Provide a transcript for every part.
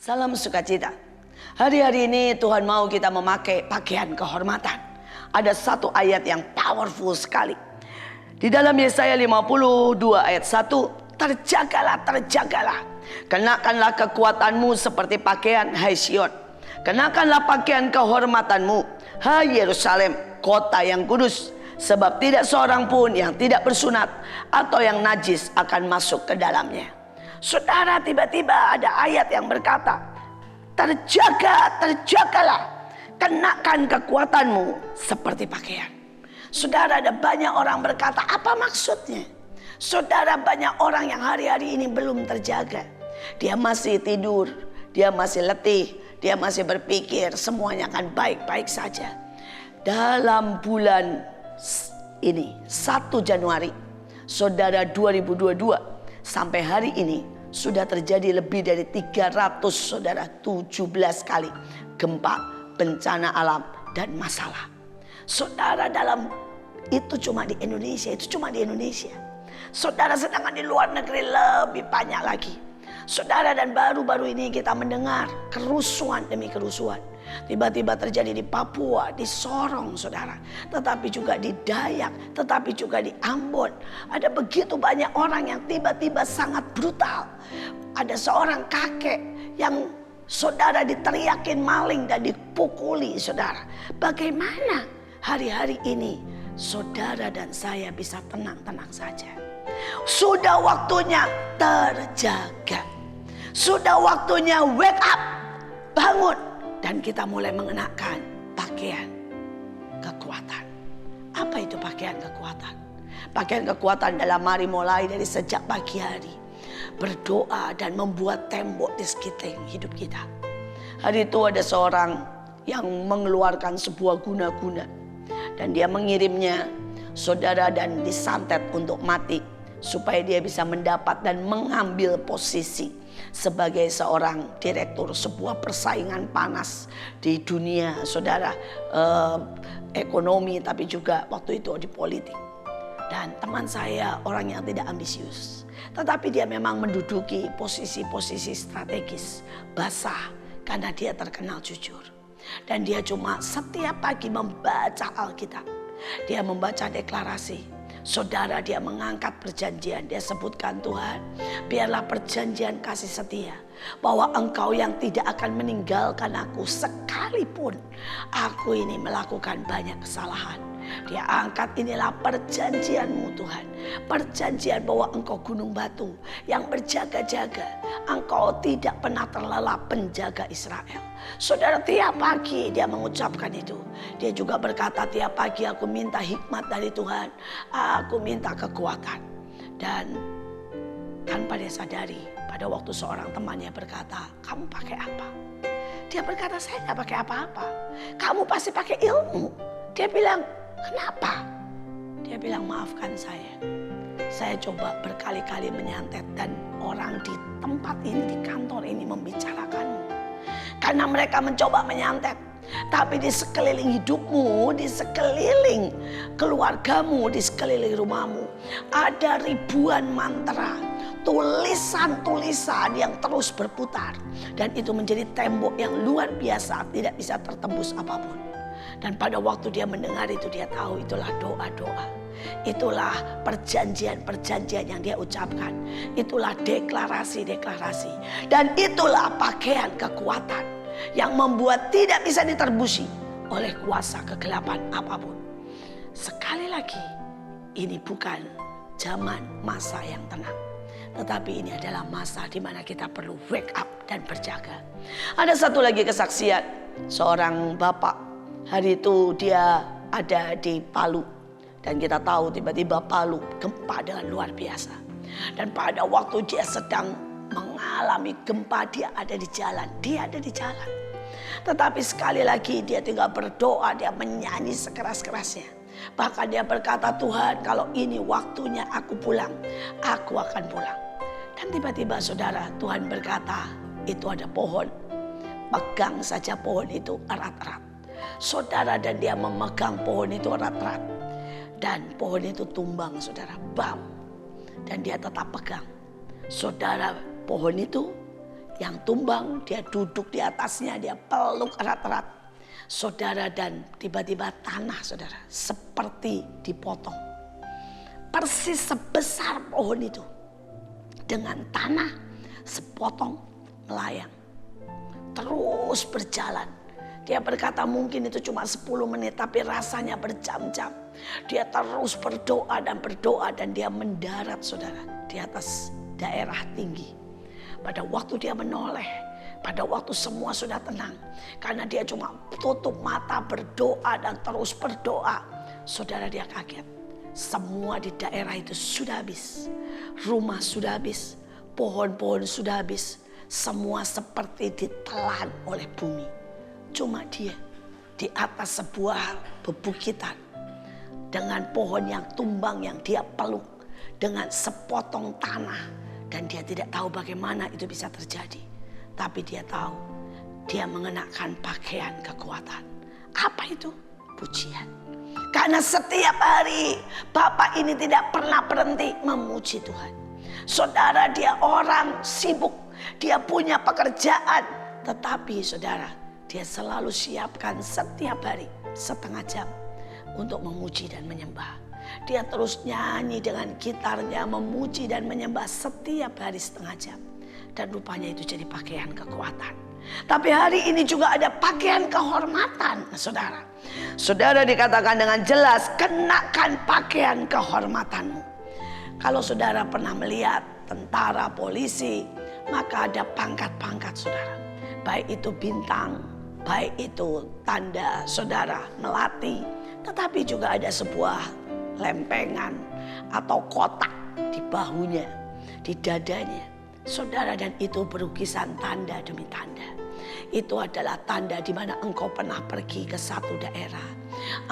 Salam sukacita. Hari-hari ini Tuhan mau kita memakai pakaian kehormatan. Ada satu ayat yang powerful sekali. Di dalam Yesaya 52 ayat 1. Terjagalah, terjagalah. Kenakanlah kekuatanmu seperti pakaian, hai Sion. Kenakanlah pakaian kehormatanmu, hai Yerusalem, kota yang kudus. Sebab tidak seorang pun yang tidak bersunat atau yang najis akan masuk ke dalamnya. Saudara, tiba-tiba ada ayat yang berkata, terjaga, terjagalah, kenakan kekuatanmu seperti pakaian. Saudara, ada banyak orang berkata, apa maksudnya? Saudara, banyak orang yang hari-hari ini belum terjaga. Dia masih tidur, dia masih letih, dia masih berpikir semuanya akan baik-baik saja. Dalam bulan ini 1 Januari saudara 2022 sampai hari ini sudah terjadi lebih dari 300 saudara 17 kali gempa, bencana alam dan masalah. Saudara, dalam itu cuma di Indonesia, Saudara, sedangkan di luar negeri lebih banyak lagi. Saudara, dan baru-baru ini kita mendengar kerusuhan demi kerusuhan. Tiba-tiba terjadi di Papua, di Sorong saudara. Tetapi juga di Dayak, tetapi juga di Ambon. Ada begitu banyak orang yang tiba-tiba sangat brutal. Ada seorang kakek yang saudara diteriakin maling dan dipukuli saudara. Bagaimana hari-hari ini saudara dan saya bisa tenang-tenang saja? Sudah waktunya terjaga. Sudah waktunya wake up, bangun. Dan kita mulai mengenakan pakaian kekuatan. Apa itu pakaian kekuatan? Pakaian kekuatan dalam hari mulai dari sejak pagi hari. Berdoa dan membuat tembok di sekeliling hidup kita. Hari itu ada seorang yang mengeluarkan sebuah guna-guna. Dan dia mengirimnya saudara dan disantet untuk mati. Supaya dia bisa mendapat dan mengambil posisi sebagai seorang direktur sebuah persaingan panas di dunia saudara, ekonomi tapi juga waktu itu di politik. Dan teman saya orang yang tidak ambisius, tetapi dia memang menduduki posisi-posisi strategis, basah karena dia terkenal jujur. Dan dia cuma setiap pagi membaca Alkitab, dia membaca deklarasi. Saudara, dia mengangkat perjanjian. Dia sebutkan, Tuhan, biarlah perjanjian kasih setia, bahwa Engkau yang tidak akan meninggalkan aku sekalipun aku ini melakukan banyak kesalahan. Dia angkat, inilah perjanjian-Mu Tuhan. Perjanjian bahwa Engkau gunung batu yang berjaga-jaga. Engkau tidak pernah terlelap penjaga Israel. Saudara, tiap pagi dia mengucapkan itu. Dia juga berkata, tiap pagi aku minta hikmat dari Tuhan. Aku minta kekuatan. Dan tanpa dia sadari, pada waktu seorang temannya berkata, kamu pakai apa? Dia berkata, saya tidak pakai apa-apa. Kamu pasti pakai ilmu. Dia bilang, kenapa? Dia bilang, maafkan saya. Saya coba berkali-kali menyantet dan orang di tempat ini, di kantor ini membicarakanmu. Karena mereka mencoba menyantet. Tapi di sekeliling hidupmu, di sekeliling keluargamu, di sekeliling rumahmu, ada ribuan mantra, tulisan-tulisan yang terus berputar. Dan itu menjadi tembok yang luar biasa, tidak bisa tertembus apapun. Dan pada waktu dia mendengar itu, dia tahu itulah doa-doa. Itulah perjanjian-perjanjian yang dia ucapkan. Itulah deklarasi-deklarasi. Dan itulah pakaian kekuatan yang membuat tidak bisa diterbusi oleh kuasa kegelapan apapun. Sekali lagi, ini bukan zaman masa yang tenang. Tetapi ini adalah masa di mana kita perlu wake up dan berjaga. Ada satu lagi kesaksian. Seorang bapak, hari itu dia ada di Palu. Dan kita tahu tiba-tiba Palu gempa dengan luar biasa. Dan pada waktu dia sedang mengalami gempa, dia ada di jalan. Dia ada di jalan. Tetapi sekali lagi dia tinggal berdoa, dia menyanyi sekeras-kerasnya. Bahkan dia berkata, Tuhan, kalau ini waktunya aku pulang, aku akan pulang. Dan tiba-tiba saudara, Tuhan berkata, itu ada pohon. Pegang saja pohon itu erat-erat. Saudara, dan dia memegang pohon itu erat-erat. Dan pohon itu tumbang saudara, bam. Dan dia tetap pegang. Saudara, pohon itu yang tumbang, dia duduk di atasnya, dia peluk erat-erat. Saudara, dan tiba-tiba tanah saudara seperti dipotong. Persis sebesar pohon itu. Dengan tanah sepotong melayang. Terus berjalan. Dia berkata mungkin itu cuma 10 menit tapi rasanya berjam-jam. Dia terus berdoa dan dia mendarat saudara di atas daerah tinggi. Pada waktu dia menoleh, pada waktu semua sudah tenang. Karena dia cuma tutup mata berdoa dan terus berdoa. Saudara, dia kaget. Semua di daerah itu sudah habis. Rumah sudah habis, pohon-pohon sudah habis. Semua seperti ditelan oleh bumi. Cuma dia di atas sebuah bebukitan dengan pohon yang tumbang yang dia peluk dengan sepotong tanah, dan dia tidak tahu bagaimana itu bisa terjadi. Tapi dia tahu dia mengenakan pakaian kekuatan. Apa itu? Pujian. Karena setiap hari Bapak ini tidak pernah berhenti memuji Tuhan. Saudara, dia orang sibuk, dia punya pekerjaan, tetapi saudara, dia selalu siapkan setiap hari setengah jam untuk memuji dan menyembah. Dia terus nyanyi dengan gitarnya, memuji dan menyembah setiap hari setengah jam. Dan rupanya itu jadi pakaian kekuatan. Tapi hari ini juga ada pakaian kehormatan, saudara. Saudara, dikatakan dengan jelas, kenakan pakaian kehormatanmu. Kalau saudara pernah melihat tentara, polisi, maka ada pangkat-pangkat saudara. Baik itu bintang, baik itu tanda saudara melati, tetapi juga ada sebuah lempengan atau kotak di bahunya, di dadanya. Saudara, dan itu berukisan tanda demi tanda. Itu adalah tanda di mana engkau pernah pergi ke satu daerah.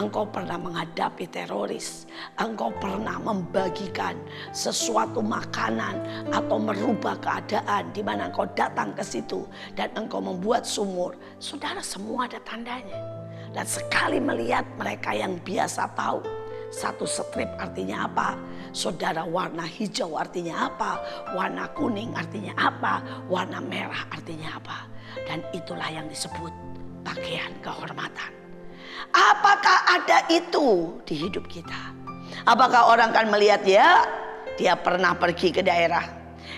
Engkau pernah menghadapi teroris. Engkau pernah membagikan sesuatu makanan atau merubah keadaan di mana engkau datang ke situ dan engkau membuat sumur. Saudara, semua ada tandanya. Dan sekali melihat mereka yang biasa tahu satu strip artinya apa, saudara, warna hijau artinya apa, warna kuning artinya apa, warna merah artinya apa. Dan itulah yang disebut pakaian kehormatan. Apakah ada itu di hidup kita? Apakah orang akan melihat, ya, dia pernah pergi ke daerah,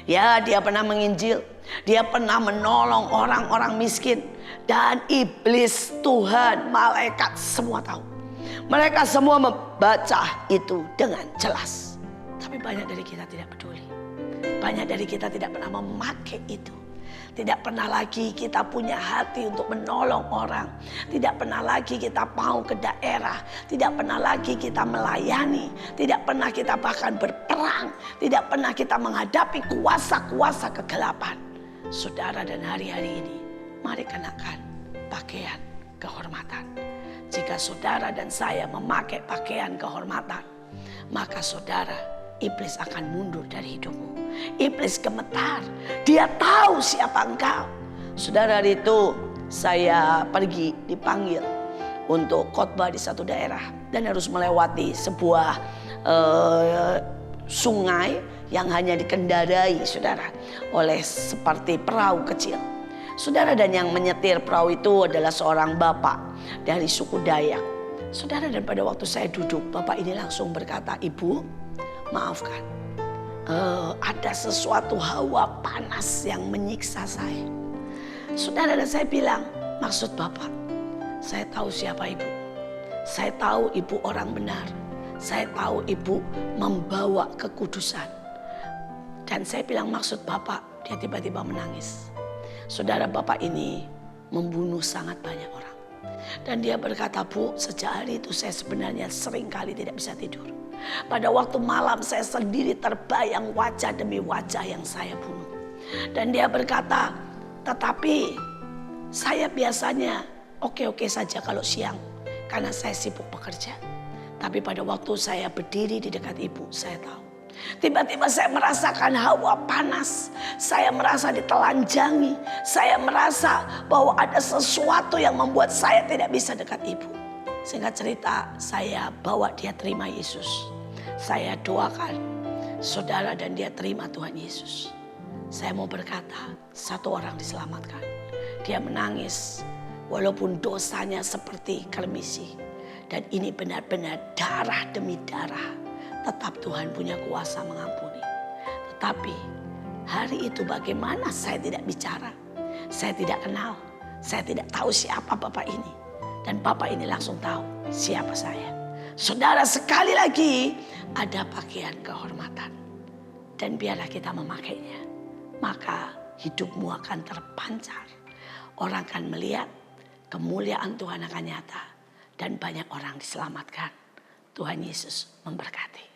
ya, dia pernah menginjil, dia pernah menolong orang-orang miskin, dan iblis, Tuhan, malaikat semua tahu. Mereka semua membaca itu dengan jelas. Tapi banyak dari kita tidak peduli. Banyak dari kita tidak pernah memakai itu. Tidak pernah lagi kita punya hati untuk menolong orang. Tidak pernah lagi kita mau ke daerah. Tidak pernah lagi kita melayani. Tidak pernah kita bahkan berperang. Tidak pernah kita menghadapi kuasa-kuasa kegelapan. Saudara, dan hari-hari ini, mari kenakan pakaian kehormatan. Jika saudara dan saya memakai pakaian kehormatan, maka saudara, iblis akan mundur dari hidupmu. Iblis gemetar, dia tahu siapa engkau. Saudara, itu saya pergi dipanggil untuk khotbah di satu daerah dan harus melewati sebuah sungai yang hanya dikendarai, saudara, oleh seperti perahu kecil. Saudara, dan yang menyetir perahu itu adalah seorang bapak dari suku Dayak. Saudara, dan pada waktu saya duduk, bapak ini langsung berkata, "Ibu, maafkan, ada sesuatu hawa panas yang menyiksa saya." Saudara, dan saya bilang, "Maksud bapak?" "Saya tahu siapa ibu. Saya tahu ibu orang benar. Saya tahu ibu membawa kekudusan." Dan saya bilang, "Maksud bapak?" Dia tiba-tiba menangis. Saudara, bapak ini membunuh sangat banyak orang. Dan dia berkata, "Bu, sejak hari itu saya sebenarnya sering kali tidak bisa tidur. Pada waktu malam saya sendiri terbayang wajah demi wajah yang saya bunuh." Dan dia berkata, "Tetapi saya biasanya oke-oke saja kalau siang, karena saya sibuk bekerja. Tapi pada waktu saya berdiri di dekat ibu, saya tahu. Tiba-tiba saya merasakan hawa panas. Saya merasa ditelanjangi. Saya merasa bahwa ada sesuatu yang membuat saya tidak bisa dekat ibu." Singkat cerita, saya bawa dia terima Yesus. Saya doakan saudara dan dia terima Tuhan Yesus. Saya mau berkata, satu orang diselamatkan. Dia menangis walaupun dosanya seperti kermisi. Dan ini benar-benar darah demi darah. Tetap Tuhan punya kuasa mengampuni. Tetapi hari itu bagaimana saya tidak bicara. Saya tidak kenal. Saya tidak tahu siapa Bapak ini. Dan Bapak ini langsung tahu siapa saya. Saudara, sekali lagi ada pakaian kehormatan. Dan biarlah kita memakainya. Maka hidupmu akan terpancar. Orang akan melihat kemuliaan Tuhan akan nyata. Dan banyak orang diselamatkan. Tuhan Yesus memberkati.